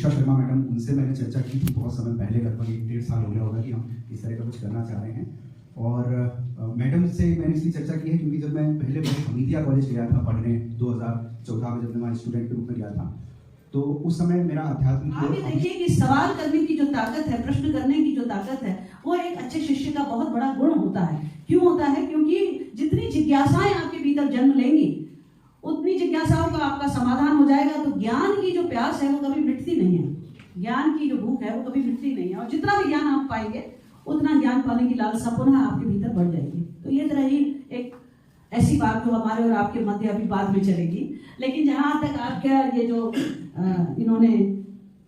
Usha Sharma madam, उनसे मैंने चर्चा की थी बहुत समय पहले, लगभग 1-1.5 साल हो गया होगा कि हम इस तरह का कुछ करना चाह रहे हैं। और मैडम से मैंने इसलिए चर्चा की है क्योंकि जब मैं पहले हमीदिया कॉलेज गया था पढ़ने 2014 में, जब मैं स्टूडेंट के रूप में गया था, तो उस समय मेरा आध्यात्मिक आप ये देखिए कि सवाल करने की जो ताकत है, प्रश्न करने की जो ताकत है, वो एक अच्छे शिष्य का बहुत बड़ा गुण होता है। क्यों होता है? क्योंकि जितनी जिज्ञासाएं आपके भीतर जन्म लेंगी, उतनी जिज्ञासाओं का आपका समाधान हो जाएगा। तो ज्ञान की जो प्यास है वो कभी मिटती नहीं है, ज्ञान की जो भूख है वो कभी मिटती नहीं है। और जितना भी ज्ञान आप पाएंगे उतना ज्ञान पाने की लालसा पुनः आपके भीतर बढ़ जाएगी। तो ये तरह ही एक ऐसी बात जो हमारे और आपके मध्य अभी बाद में चलेगी। लेकिन जहां तक आपका ये जो इन्होंने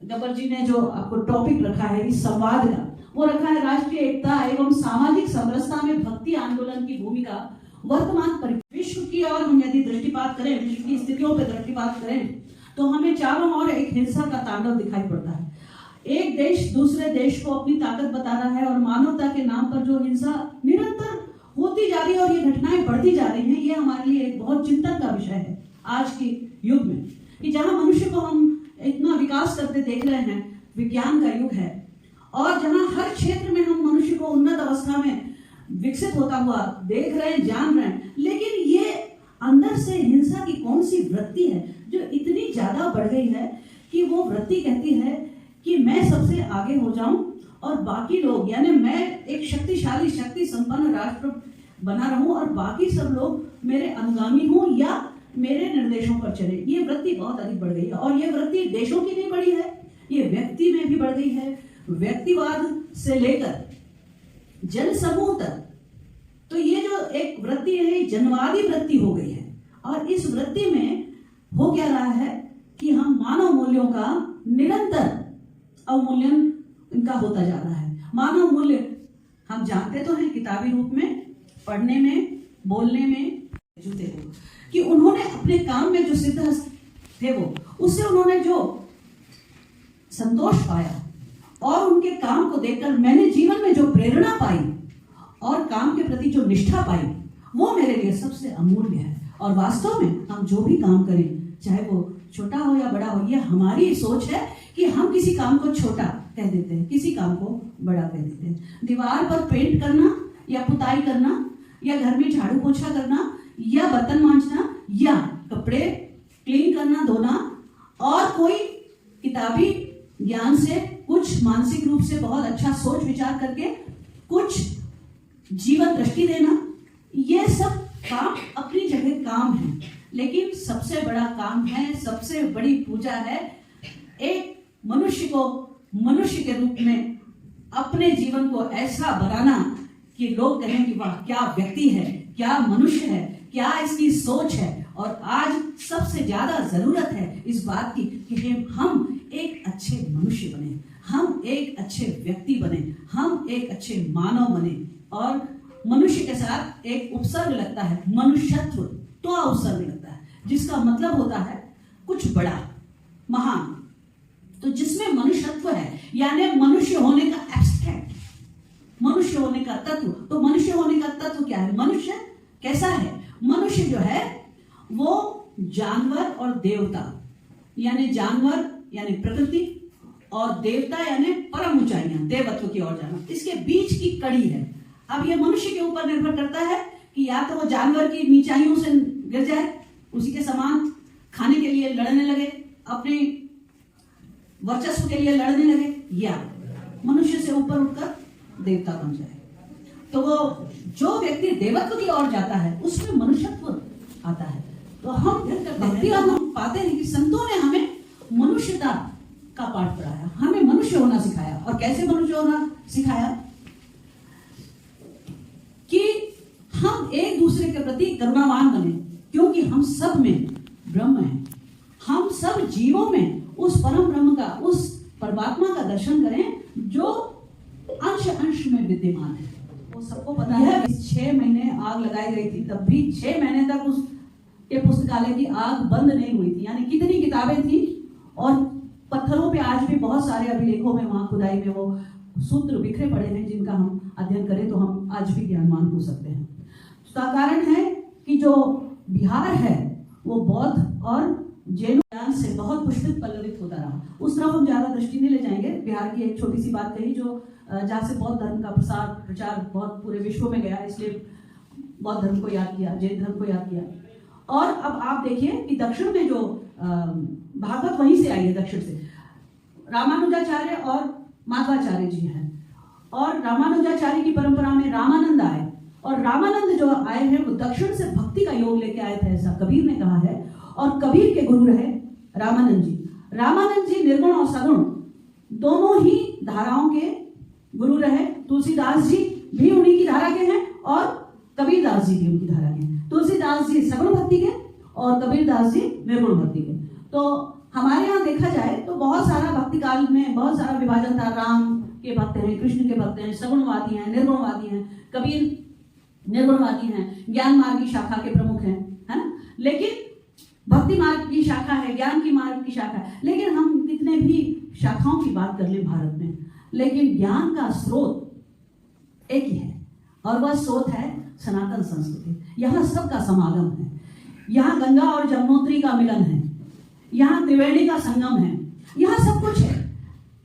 गब्बर जी ने जो आपको टॉपिक रखा है इस संवाद का, वो रखा है राष्ट्रीय एकता एवं सामाजिक समरसता में भक्ति आंदोलन की भूमिका वर्तमान विश्व की। और हम यदि दृष्टिपात करें, विश्व की स्थितियों पर दृष्टिपात करें, तो हमें चारों ओर एक हिंसा का तांडव दिखाई पड़ता है। एक देश दूसरे देश को अपनी ताकत बता रहा है और मानवता के नाम पर जो हिंसा निरंतर होती जा रही है और ये घटनाएं बढ़ती जा रही हैं, ये हमारे लिए एक बहुत चिंतन का विषय है आज के युग में, कि जहां मनुष्य को हम इतना विकास करते देख रहे हैं, विज्ञान का युग है, और जहां हर क्षेत्र में हम मनुष्य को उन्नत अवस्था में विकसित होता हुआ देख रहे हैं, जान रहे हैं, लेकिन ये अंदर से हिंसा की कौन सी वृत्ति है जो इतनी ज्यादा बढ़ गई है कि वो वृत्ति कहती है कि मैं सबसे आगे हो जाऊं और बाकी लोग, यानी मैं एक शक्तिशाली शक्ति संपन्न राष्ट्र बना रहूं और बाकी सब लोग मेरे अनुगामी हों या मेरे निर्देशों पर चले। ये वृत्ति बहुत अधिक बढ़ गई है। और ये वृत्ति देशों की नहीं बढ़ी है, ये व्यक्ति में भी बढ़ गई है, व्यक्तिवाद से लेकर जन समूह तक। तो ये जो एक वृत्ति है, ये जनवादी वृत्ति हो गई है। और इस वृत्ति में हो क्या रहा है कि हम मानव मूल्यों का निरंतर अवमूल्यन इनका होता जा रहा है। मानव मूल्य हम जानते तो हैं किताबी रूप में, पढ़ने में, बोलने में जुते हो, कि उन्होंने अपने काम में जो सिद्धहस्त थे वो, उससे उन्होंने जो संतोष पाया और उनके काम को देखकर मैंने जीवन में जो प्रेरणा पाई और काम के प्रति जो निष्ठा पाई, वो मेरे लिए सबसे अमूल्य है। और वास्तव में हम जो भी काम करें, चाहे वो छोटा हो या बड़ा हो, ये हमारी सोच है कि हम किसी काम को छोटा कह देते हैं, किसी काम को बड़ा कह देते हैं। दीवार पर पेंट करना या पुताई करना या घर में झाड़ू पोछा करना या बर्तन मांजना या कपड़े क्लीन करना, धोना, और कोई किताबी ज्ञान से, कुछ मानसिक रूप से बहुत अच्छा सोच विचार करके कुछ जीवन दृष्टि देना, ये सब काम अपनी जगह काम है। लेकिन सबसे बड़ा काम है, सबसे बड़ी पूजा है एक मनुष्य को मनुष्य के रूप में अपने जीवन को ऐसा बनाना कि लोग कहें कि वाह क्या व्यक्ति है, क्या मनुष्य है, क्या इसकी सोच है। और आज सबसे ज्यादा जरूरत है इस बात की कि हम एक अच्छे मनुष्य बने, हम एक अच्छे व्यक्ति बने, हम एक अच्छे मानव बने। और मनुष्य के साथ एक उपसर्ग लगता है, मनुष्यत्व, तो उपसर्ग लगता है, जिसका मतलब होता है कुछ बड़ा, महान। तो जिसमें मनुष्यत्व है, यानी मनुष्य होने का एब्स्ट्रैक्ट, मनुष्य होने का तत्व। तो मनुष्य होने का तत्व क्या है? मनुष्य कैसा है? मनुष्य जो है वो जानवर और देवता, यानी जानवर यानी प्रकृति और देवता यानी परम ऊंचाइयां, देवत्व की ओर जाना, इसके बीच की कड़ी है। अब ये मनुष्य के ऊपर निर्भर करता है कि या तो वो जानवर की नीचाइयों से गिर जाए, उसी के समान खाने के लिए लड़ने लगे, अपने वर्चस्व के लिए लड़ने लगे, या मनुष्य से ऊपर उठकर देवता बन जाए। तो वो जो व्यक्ति देवत्व की ओर जाता है उसमें मनुष्यत्व आता है। तो हम भक्ति हम पाते हैं कि संतों ने हमें मनुष्यता का पाठ पढ़ाया, हमें मनुष्य होना सिखाया। और कैसे मनुष्य होना सिखाया? कि हम एक दूसरे के प्रति करुणावान बने, क्योंकि हम सब में ब्रह्म है। हम सब जीवों में उस परम ब्रह्म का, उस परमात्मा का दर्शन करें जो अंश अंश में विद्यमान है। वो सबको पता है। 6 महीने आग लगाई गई थी, तब भी 6 महीने तक उस के पुस्तकालय की आग बंद नहीं हुई थी। यानी कितनी किताबें थी, और पत्थरों पे आज भी बहुत सारे अभिलेखों में, वहां खुदाई में वो सूत्र बिखरे पड़े हैं, जिनका हम अध्ययन करें तो हम आज भी ज्ञानवान हो सकते हैं। उसका कारण है कि जो बिहार है वो बौद्ध और जैन ज्ञान से बहुत पुष्पित पल्लवित होता रहा। उस तरफ हम ज्यादा दृष्टि नहीं ले जाएंगे। बिहार की एक छोटी सी बात कही जो जहाँ से बौद्ध धर्म का प्रचार बहुत पूरे विश्व में गया, इसलिए बौद्ध धर्म को याद किया, जैन धर्म को याद किया। और अब आप देखिए कि दक्षिण में जो भागवत वहीं से आई है, दक्षिण से रामानुजाचार्य और माधवाचार्य जी हैं, और रामानुजाचार्य की परंपरा में रामानंद आए, और रामानंद जो आए हैं वो दक्षिण से भक्ति का योग लेके आए थे, ऐसा कबीर ने कहा है। और कबीर के गुरु रहे रामानंद जी। रामानंद जी निर्गुण और सगुण दोनों ही धाराओं के गुरु रहे। तुलसीदास जी भी उन्हीं की धारा के हैं और कबीरदास जी भी उनकी धारा के हैं। तुलसीदास जी सगुण भक्ति के और कबीरदास जी निर्गुण भक्ति के। तो हमारे यहाँ देखा जाए तो बहुत सारा भक्ति काल में बहुत सारा विभाजन था। राम के भक्त हैं, कृष्ण के भक्त हैं, सगुणवादी हैं, निर्गुणवादी हैं, कबीर निर्गुणवादी हैं, ज्ञान मार्ग की शाखा के प्रमुख हैं, है ना। लेकिन भक्ति मार्ग की शाखा है, ज्ञान की मार्ग की शाखा है। लेकिन हम कितने भी शाखाओं की बात कर लें भारत में, लेकिन ज्ञान का स्रोत एक ही है, और वह स्रोत है सनातन संस्कृति। यहाँ सबका समागम है, यहाँ गंगा और जमुनोत्री का मिलन है, यहाँ त्रिवेणी का संगम है, यहाँ सब कुछ है।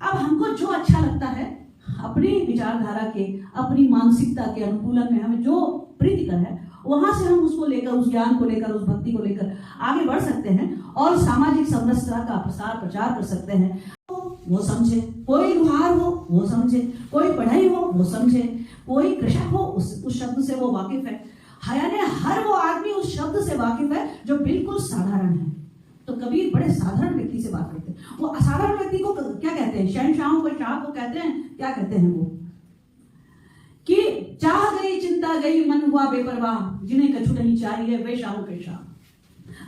अब हमको जो अच्छा लगता है अपनी विचारधारा के, अपनी मानसिकता के अनुकूलन में हमें जो प्रीतिकर है, वहां से हम उसको लेकर, उस ज्ञान को लेकर, उस भक्ति को लेकर आगे बढ़ सकते हैं और सामाजिक समरसता का प्रचार कर सकते हैं। तो वो समझे, कोई लुहार हो वो समझे, कोई पढ़ाई हो वो समझे, कोई कृषक हो उस शब्द से वो वाकिफ है, यानी हर वो आदमी उस शब्द से वाकिफ है जो बिल्कुल साधारण है। तो कबीर बड़े साधारण व्यक्ति से बात करते हैं। वो असाधारण व्यक्ति को क्या कहते हैं? शहनशाहों को शाह को कहते हैं, क्या कहते हैं वो कि चाह गई चिंता गई मन हुआ बेपरवाह, जिन्हें कछु नहीं चाहिए वे शाहों के शाह।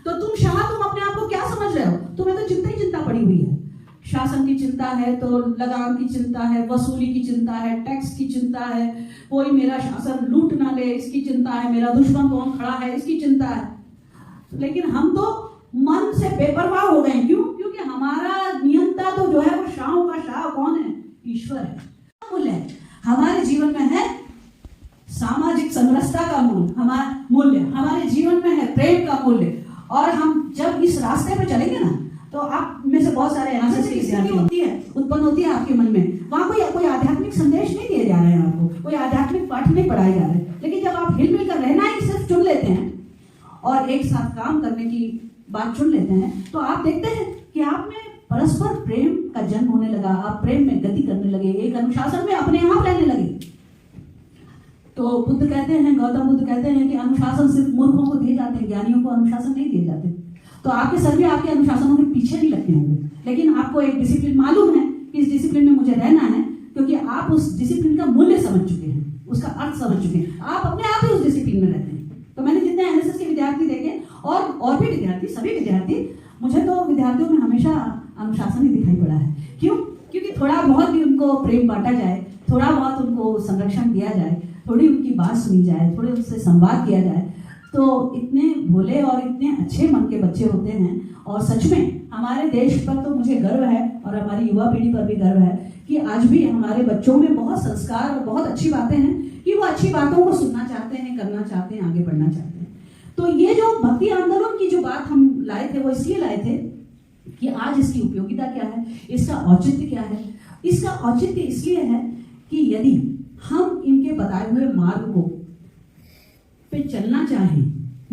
तो तुम शाह, तुम अपने आप को क्या समझ रहे हो? तुम्हें तो चिंता ही चिंता पड़ी हुई है। शासन की चिंता है तो लगान की चिंता है, वसूली की चिंता है, टैक्स की चिंता है, कोई मेरा शासन लूट ना ले इसकी चिंता है, मेरा दुश्मन कौन खड़ा है इसकी चिंता है। लेकिन हम तो मन से बेपरवाह हो गए। क्यों? क्योंकि हमारा नियंता तो जो है वो शाहों का शाह कौन है? ईश्वर है। मूल्य है हमारे जीवन में, है सामाजिक समरसता का मूल्य हमारे जीवन में है, प्रेम का मूल्य। और हम जब इस रास्ते पे चलेंगे ना, तो आप में से बहुत सारे एनालिसिस की स्थिति होती है, उत्पन्न होती है आपके मन में। वहां कोई आध्यात्मिक संदेश नहीं दिए जा रहे हैं आपको, कोई आध्यात्मिक पाठ नहीं पढ़ाए जा रहे। लेकिन जब आप हिल मिलकर रहना ही सिर्फ चुन लेते हैं और एक साथ काम करने की बात चुन लेते हैं, तो आप देखते हैं कि आप में परस्पर प्रेम का जन्म होने लगा। आप प्रेम में गति करने लगे, एक अनुशासन में अपने आप रहने लगे। तो बुद्ध कहते हैं, गौतम बुद्ध कहते हैं कि अनुशासन सिर्फ मूर्खों को दिए जाते हैं, ज्ञानियों को अनुशासन नहीं दिए जाते। तो आपके सर भी आपके अनुशासनों के पीछे नहीं लगते होंगे, लेकिन आपको एक डिसिप्लिन मालूम है कि इस डिसिप्लिन में मुझे रहना है, क्योंकि आप उस डिसिप्लिन का मूल्य समझ चुके हैं, उसका अर्थ समझ चुके हैं। आप अपने आप ही उस डिसिप्लिन में रहते हैं। तो मैंने जितने एनएसएस के विद्यार्थी देखे और भी विद्यार्थी, सभी विद्यार्थी, मुझे तो विद्यार्थियों में हमेशा अनुशासन ही दिखाई पड़ा है। क्यों? क्योंकि थोड़ा बहुत भी उनको प्रेम बांटा जाए, थोड़ा बहुत उनको संरक्षण दिया जाए, थोड़ी उनकी बात सुनी जाए, थोड़े उनसे संवाद किया जाए, तो इतने भोले और इतने अच्छे मन के बच्चे होते हैं। और सच में हमारे देश पर तो मुझे गर्व है और हमारी युवा पीढ़ी पर भी गर्व है कि आज भी हमारे बच्चों में बहुत संस्कार और बहुत अच्छी बातें हैं कि वो अच्छी बातों को सुनना चाहते हैं, करना चाहते हैं, आगे बढ़ना चाहते हैं। तो ये जो भक्ति आंदोलन की जो बात हम लाए थे, वो इसलिए लाए थे कि आज इसकी उपयोगिता क्या है, इसका औचित्य क्या है। इसका औचित्य इसलिए है कि यदि हम इनके बताए हुए मार्ग को पे चलना चाहें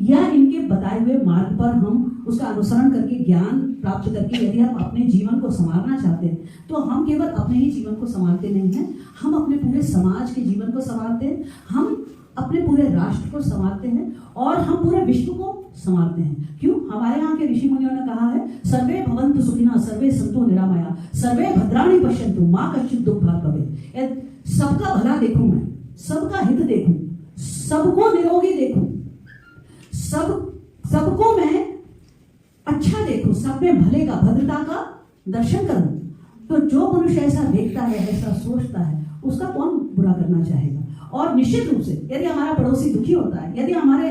या इनके बताए हुए मार्ग पर हम उसका अनुसरण करके ज्ञान प्राप्त करके यदि हम अपने जीवन को संवारना चाहते हैं, तो हम केवल अपने ही जीवन को संवारते नहीं हैं, हम अपने पूरे समाज के जीवन को संवारते हैं, हम अपने पूरे राष्ट्र को संवारते हैं और हम पूरे विश्व को संवारते हैं। क्यों? हमारे यहाँ के ऋषि मुनियों ने कहा है, सर्वे भवन्तु सुखिनः, सर्वे सन्तु निरामया, सर्वे भद्राणि पश्यन्तु, मा कश्चित् दुःखभाग् भवेत्। सबका भला देखूं मैं, सबका हित देखूं, सबको निरोगी देखूं, सबको मैं अच्छा देखूं, सब में भले का, भद्रता का दर्शन करूं। तो जो मनुष्य ऐसा देखता है, ऐसा सोचता है, उसका कौन बुरा करना चाहेगा। और निश्चित रूप से यदि हमारा पड़ोसी दुखी होता है, यदि हमारे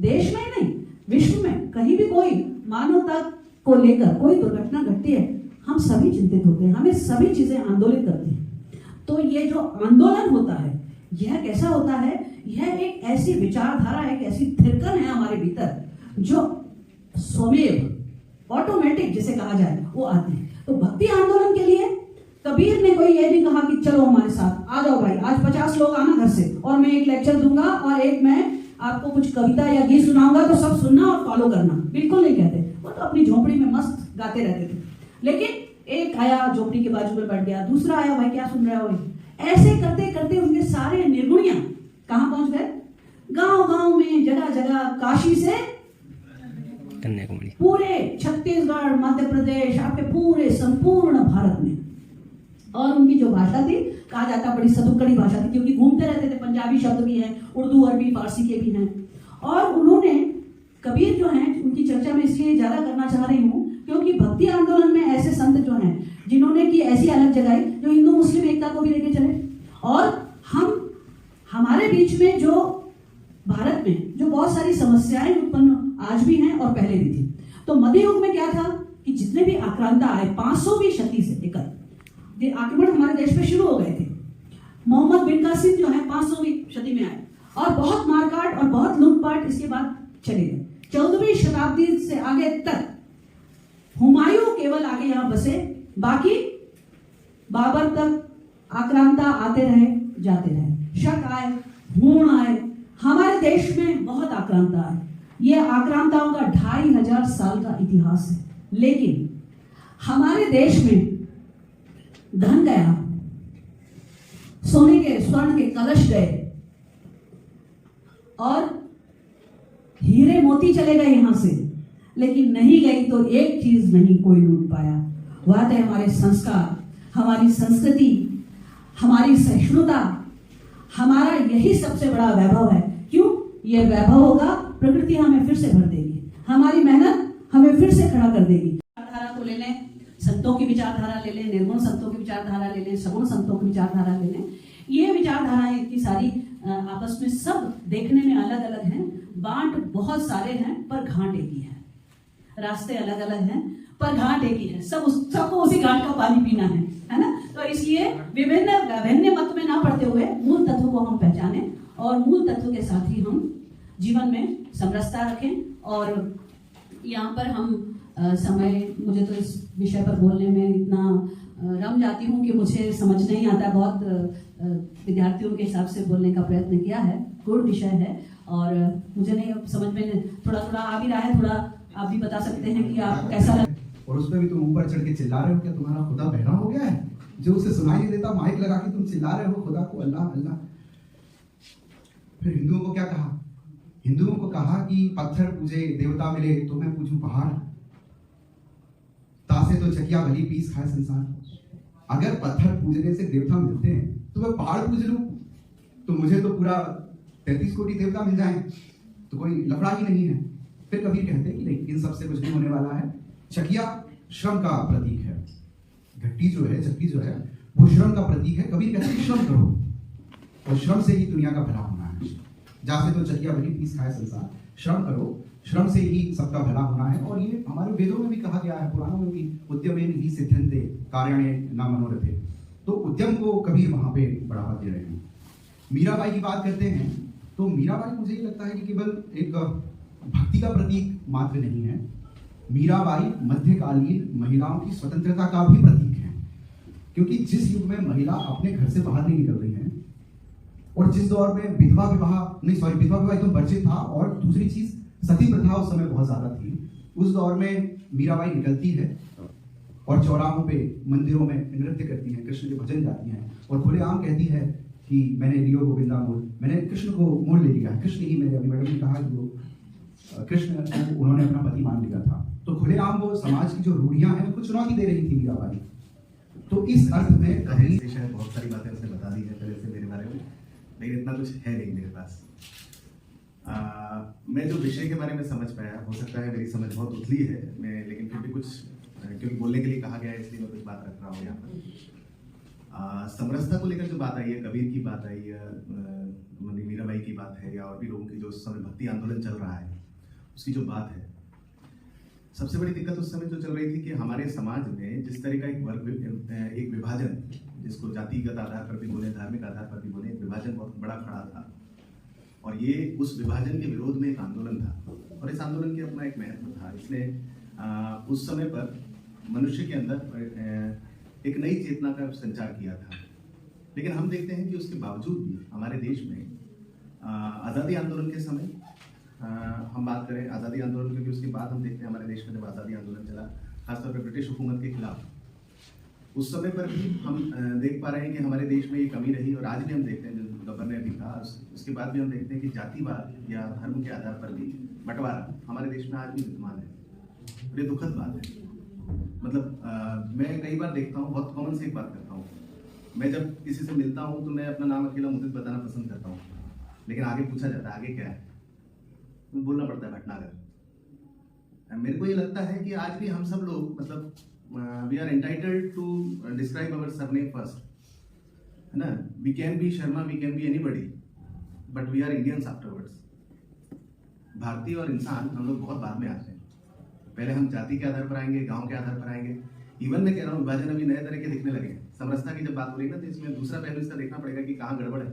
देश में नहीं विश्व में कहीं भी कोई मानवता को लेकर कोई दुर्घटना घटती है, हम सभी चिंतित होते हैं, हमें सभी चीजें आंदोलित करती हैं। तो ये जो आंदोलन होता है, यह कैसा होता है? यह एक ऐसी विचारधारा, एक ऐसी थिरकन है हमारे भीतर जो स्वमेव ऑटोमेटिक जिसे कहा जाए वो आते हैं। तो भक्ति आंदोलन के लिए कबीर ने कोई ये नहीं कहा कि चलो हमारे साथ आ जाओ भाई, आज 50 लोग आना घर से और मैं एक लेक्चर दूंगा और एक मैं आपको कुछ कविता या गीत सुनाऊंगा तो सब सुनना और फॉलो करना, बिल्कुल नहीं कहते। वो तो अपनी झोपड़ी में मस्त गाते रहते थे। लेकिन एक आया झोपड़ी के बाजू में बैठ गया, दूसरा आया भाई क्या सुन रहे हो, ऐसे करते करते उनके सारे निर्गुणिया कहां पहुंच गए, गांव गांव में, जगह जगह, काशी से कन्याकुमारी, पूरे छत्तीसगढ़, मध्य प्रदेश, आपके पूरे संपूर्ण भारत में। और उनकी जो भाषा थी, कहा जाता बड़ी सदुक्कड़ी भाषा थी, क्योंकि घूमते रहते थे, पंजाबी शब्द भी हैं, उर्दू, अरबी, फारसी के भी हैं। और उन्होंने, कबीर जो हैं, उनकी चर्चा में इसलिए ज्यादा करना चाह रही हूँ क्योंकि भक्ति आंदोलन में ऐसे संत जो हैं जिन्होंने की ऐसी अलग जगाई जो हिंदू मुस्लिम एकता को भी लेके चले। और हमारे बीच में जो भारत में जो बहुत सारी समस्याएं उत्पन्न आज भी हैं और पहले भी थी। तो मध्य युग में क्या था कि जितने भी आक्रांता आए 500वीं शती से लेकर आक्रमण हमारे देश पे शुरू हो गए थे। मोहम्मद बिन कासिम जो है 500वीं शती में आए और बहुत मारकाट और बहुत लूटपाट इसके बाद चले गए। 14वीं शताब्दी से आगे तक हुमायूं केवल आगे यहां बसे, बाकी बाबर तक आक्रांता आते रहे जाते रहे। शक आए, हूण आए, हमारे देश में बहुत आक्रांता आए। ये आक्रांताओं का 2500 साल का इतिहास है। लेकिन हमारे देश में धन गया, सोने के स्वर्ण के कलश गए और हीरे मोती चले गए यहां से, लेकिन नहीं गई तो एक चीज नहीं कोई लूट पाया, वह थे हमारे संस्कार, हमारी संस्कृति, हमारी सहिष्णुता। हमारा यही सबसे बड़ा वैभव है। क्यों? यह वैभव होगा, प्रकृति हमें फिर से भर देगी, हमारी मेहनत हमें फिर से खड़ा कर देगी। विचारधारा को ले लें, संतों की विचारधारा ले लें, निर्गुण संतों की विचारधारा ले लें, सगुण संतों की विचारधारा ले लें। ये विचारधाराएं इतनी सारी आपस में सब देखने में अलग अलग हैं, बांट बहुत सारे हैं पर घाट एक ही है। रास्ते अलग अलग हैं पर घाट एक ही है। सबको उसी घाट का पानी पीना है ना। तो इसलिए विभिन्न मत में ना पड़ते हुए मूल तत्व को हम पहचानें और मूल तत्व के साथ ही हम जीवन में समरसता रखें। और यहाँ पर हम समय, मुझे तो इस विषय पर बोलने में इतना रम जाती हूँ कि मुझे समझ नहीं आता। बहुत विद्यार्थियों के हिसाब से बोलने का प्रयत्न किया है, गुण विषय है और मुझे नहीं समझ में थोड़ा थोड़ा आ भी रहा है। थोड़ा आप भी बता सकते हैं कि आपको कैसा लगा। और उस पर भी तुम ऊपर चढ़ के चिल्ला रहे हो, क्या तुम्हारा खुदा बहरा हो गया है जो उसे सुनाई नहीं देता? माइक लगा के तुम चिल्ला रहे हो खुदा को, अल्लाह अल्लाह। फिर हिंदुओं को क्या कहा? हिंदुओं को कहा कि पत्थर पूजे देवता मिले तो मैं पूजूं पहाड़, तासे तो चकिया भली पीस खाए संसार। अगर पत्थर पूजने से देवता मिलते हैं तो मैं पहाड़ पूज लूं तो मुझे तो पूरा 33 कोटि देवता मिल जाए, तो कोई लफड़ा ही नहीं है। फिर कबीर कहते हैं कि नहीं, इन सबसे कुछ नहीं होने वाला है। चकिया श्रम का प्रतीक है, घट्टी जो है, चक्की जो है, वो श्रम का प्रतीक है। कबीर कहते हैं श्रम करो और श्रम से ही दुनिया का भला होना है। जैसे तो चकिया भली पीस खाए संसार, श्रम करो, श्रम से ही सबका भला होना है। और ये हमारे वेदों में भी कहा गया है, पुराणों में भी, उद्यमेन ही सिद्ध्यन्ते कार्याणे न मनोरथे। तो उद्यम को कबीर वहां पे बढ़ावा दे रहे हैं। मीराबाई की बात करते हैं तो मीराबाई, मुझे ये लगता है कि केवल एक भक्ति का प्रतीक मात्र नहीं है। मीराबाई मध्यकालीन महिलाओं की स्वतंत्रता का भी प्रतीक है, क्योंकि जिस युग में महिला अपने घर से बाहर नहीं निकल रही है और जिस दौर में विधवा विवाह एकदम वर्जित था और दूसरी चीज सती प्रथा उस समय बहुत ज्यादा थी, उस दौर में मीराबाई निकलती है और चौराहों पे, मंदिरों में नृत्य करती है, कृष्ण के भजन गाती हैं और खुलेआम कहती है कि मैंने लियो गोविंदा मोल, मैंने कृष्ण को मोल ले लिया है, कृष्ण ही मेरे। अभी मैडम ने कहा कि वो कृष्ण उन्होंने अपना पति मान लिया था। तो खुलेआम वो समाज की जो रूढ़ियां हैं उसको चुनौती दे रही थी मीराबाई। तो इस अर्थ में कहीं से शायद बहुत सारी बातें उसने बता दी है पहले से मेरे बारे में, लेकिन इतना कुछ है नहीं मेरे पास। मैं जो विषय के बारे में समझ पाया, हो सकता है मेरी समझ बहुत उथली है, मैं लेकिन फिर भी कुछ, क्योंकि बोलने के लिए कहा गया है इसलिए मैं कुछ बात रख रहा हूँ यहाँ पर। समरसता को लेकर जो बात आई है, कबीर की बात आई है, मीराबाई की बात है, या और भी लोगों की जो उस समय भक्ति आंदोलन चल रहा है उसकी जो बात है, सबसे बड़ी दिक्कत उस समय जो चल रही थी कि हमारे समाज में जिस तरह का एक विभाजन, जिसको जातिगत आधार पर भी बोले, धार्मिक आधार पर भी बोले, एक विभाजन बहुत बड़ा खड़ा था। और ये उस विभाजन के विरोध में एक आंदोलन था और इस आंदोलन की अपना एक महत्व था। इसने उस समय पर मनुष्य के अंदर एक नई चेतना का संचार किया था। लेकिन हम देखते हैं कि उसके बावजूद भी हमारे देश में आज़ादी आंदोलन के समय हम बात करें आज़ादी आंदोलन, क्योंकि उसके बाद हम देखते हैं हमारे देश में जब आज़ादी आंदोलन चला, खासतौर पर ब्रिटिश हुकूमत के खिलाफ, उस समय पर भी हम देख पा रहे हैं कि हमारे देश में ये कमी रही, और आज भी हम देखते हैं, जो गवर्नर ने भी कहा, उसके बाद भी हम देखते हैं कि जातिवाद या धर्म के आधार पर भी बंटवारा हमारे देश में आज भी विद्यमान है। और ये दुखद बात है। मतलब मैं कई बार देखता हूँ, बहुत कॉमन से एक बात करता हूँ, मैं जब किसी से मिलता हूँ तो मैं अपना नाम अकेला मुद्दत बताना पसंद करता हूँ, लेकिन आगे पूछा जाता है आगे क्या है, तो बोलना पड़ता है भटनागर। मेरे को ये लगता है कि आज भी हम सब लोग, मतलब we are entitled to describe our surname first, है ना। We can be Sharma, we can be anybody, but we are Indians afterwards. भारतीय और इंसान हम लोग बहुत बाद में आते हैं। पहले हम जाति के आधार पर आएंगे, गांव के आधार पर आएंगे। इवन मैं कह रहा हूँ विभाजन अभी नए तरह के दिखने लगे हैं। समरसता की जब बात हो रही है ना, तो इसमें दूसरा पहलू इसका देखना पड़ेगा कि कहाँ गड़बड़ है।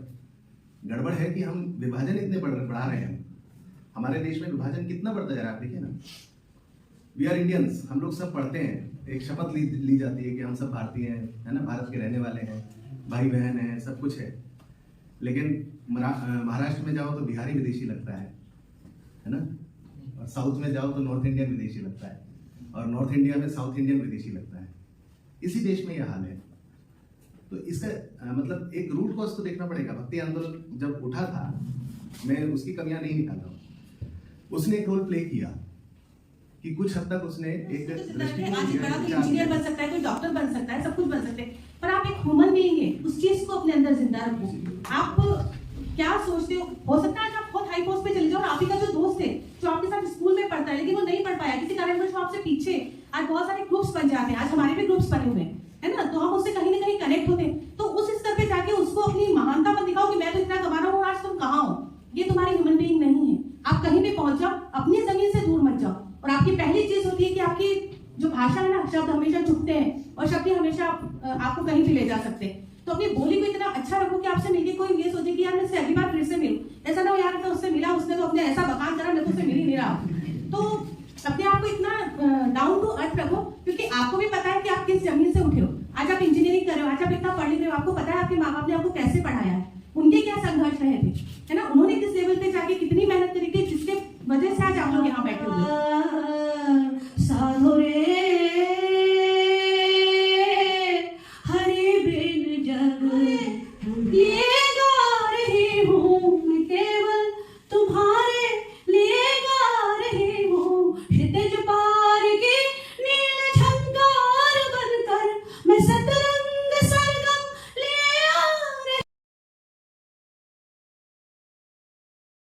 गड़बड़ है कि हम विभाजन इतने बढ़ा रहे हैं। हमारे देश में विभाजन कितना बढ़ता जा रहा है, आप देखिए ना। वी आर इंडियंस, हम लोग सब पढ़ते हैं, एक शपथ ली जाती है कि हम सब भारतीय हैं, है ना, भारत के रहने वाले हैं, भाई बहन हैं, सब कुछ है। लेकिन महाराष्ट्र में जाओ तो बिहारी विदेशी लगता है ना, और साउथ में जाओ तो नॉर्थ इंडियन विदेशी लगता है, और नॉर्थ इंडिया में साउथ इंडियन विदेशी लगता है। इसी देश में यह हाल है। तो इसका मतलब एक रूट कॉज तो देखना पड़ेगा। भक्ति आंदोलन जब उठा था, मैं उसकी कमियां नहीं निकालता हूँ, उसने एक रोल प्ले किया कि कुछ हद तक उसने एक आज बड़ा कोई इंजीनियर बन सकता है, कोई डॉक्टर बन सकता है, सब कुछ बन सकते हैं, पर आप एक ह्यूमन बीइंग है, उस चीज को अपने अंदर जिंदा रखो। आप क्या सोचते हो सकता है आप बहुत हाई पोस्ट पे चले जाओ, और आप ही का जो दोस्त है जो आपके साथ स्कूल में पढ़ता है लेकिन वो नहीं पढ़ पाया किसी कारणवश, वो आपसे पीछे, आज बहुत सारे ग्रुप्स बन जाते हैं, आज हमारे भी ग्रुप्स बने हुए हैं, है ना, तो हम उससे कहीं ना कहीं कनेक्ट होते हैं। तो उस स्तर पे जाके उसको अपनी महानता पर दिखाओ कि मैं तो इतना कमा रहा हूँ, आज तुम कहाँ हो। ये तुम्हारी ह्यूमन बीइंग नहीं है। आप कहीं भी पहुंच जाओ, अपनी जमीन से दूर मत जाओ। और आपकी पहली चीज होती है कि आपकी जो भाषा है ना, शब्द हमेशा झुकते हैं और शब्द ही हमेशा आपको कहीं भी ले जा सकते हैं। तो अपनी बोली को इतना अच्छा रखो कि आपसे मिलके कोई ये सोचे कि यार मैं इससे अगली बार फिर से मिलूं। ऐसा ना हो यार तो उससे मिला, उसने तो अपने ऐसा बखान करा, मैं तो उससे मिल ही नहीं रहा। तो अपने आप को इतना डाउन टू अर्थ रखो, क्योंकि आपको भी पता है कि आप किस जमीन से उठे हो। आज आप इंजीनियरिंग कर रहे हो, आज आप इतना पढ़ लिख रहे हो, आपको पता है आपके माँ बाप ने आपको कैसे पढ़ाया है, उनके क्या संघर्ष रहे थे, है ना, उन्होंने किस लेवल पे जाके कितनी मेहनत करी थी, जिसके वजह से आज आप लोग यहाँ बैठे हुए। साधो रे हरे बिन जग ये गा रही हूँ केवल तुम्हारा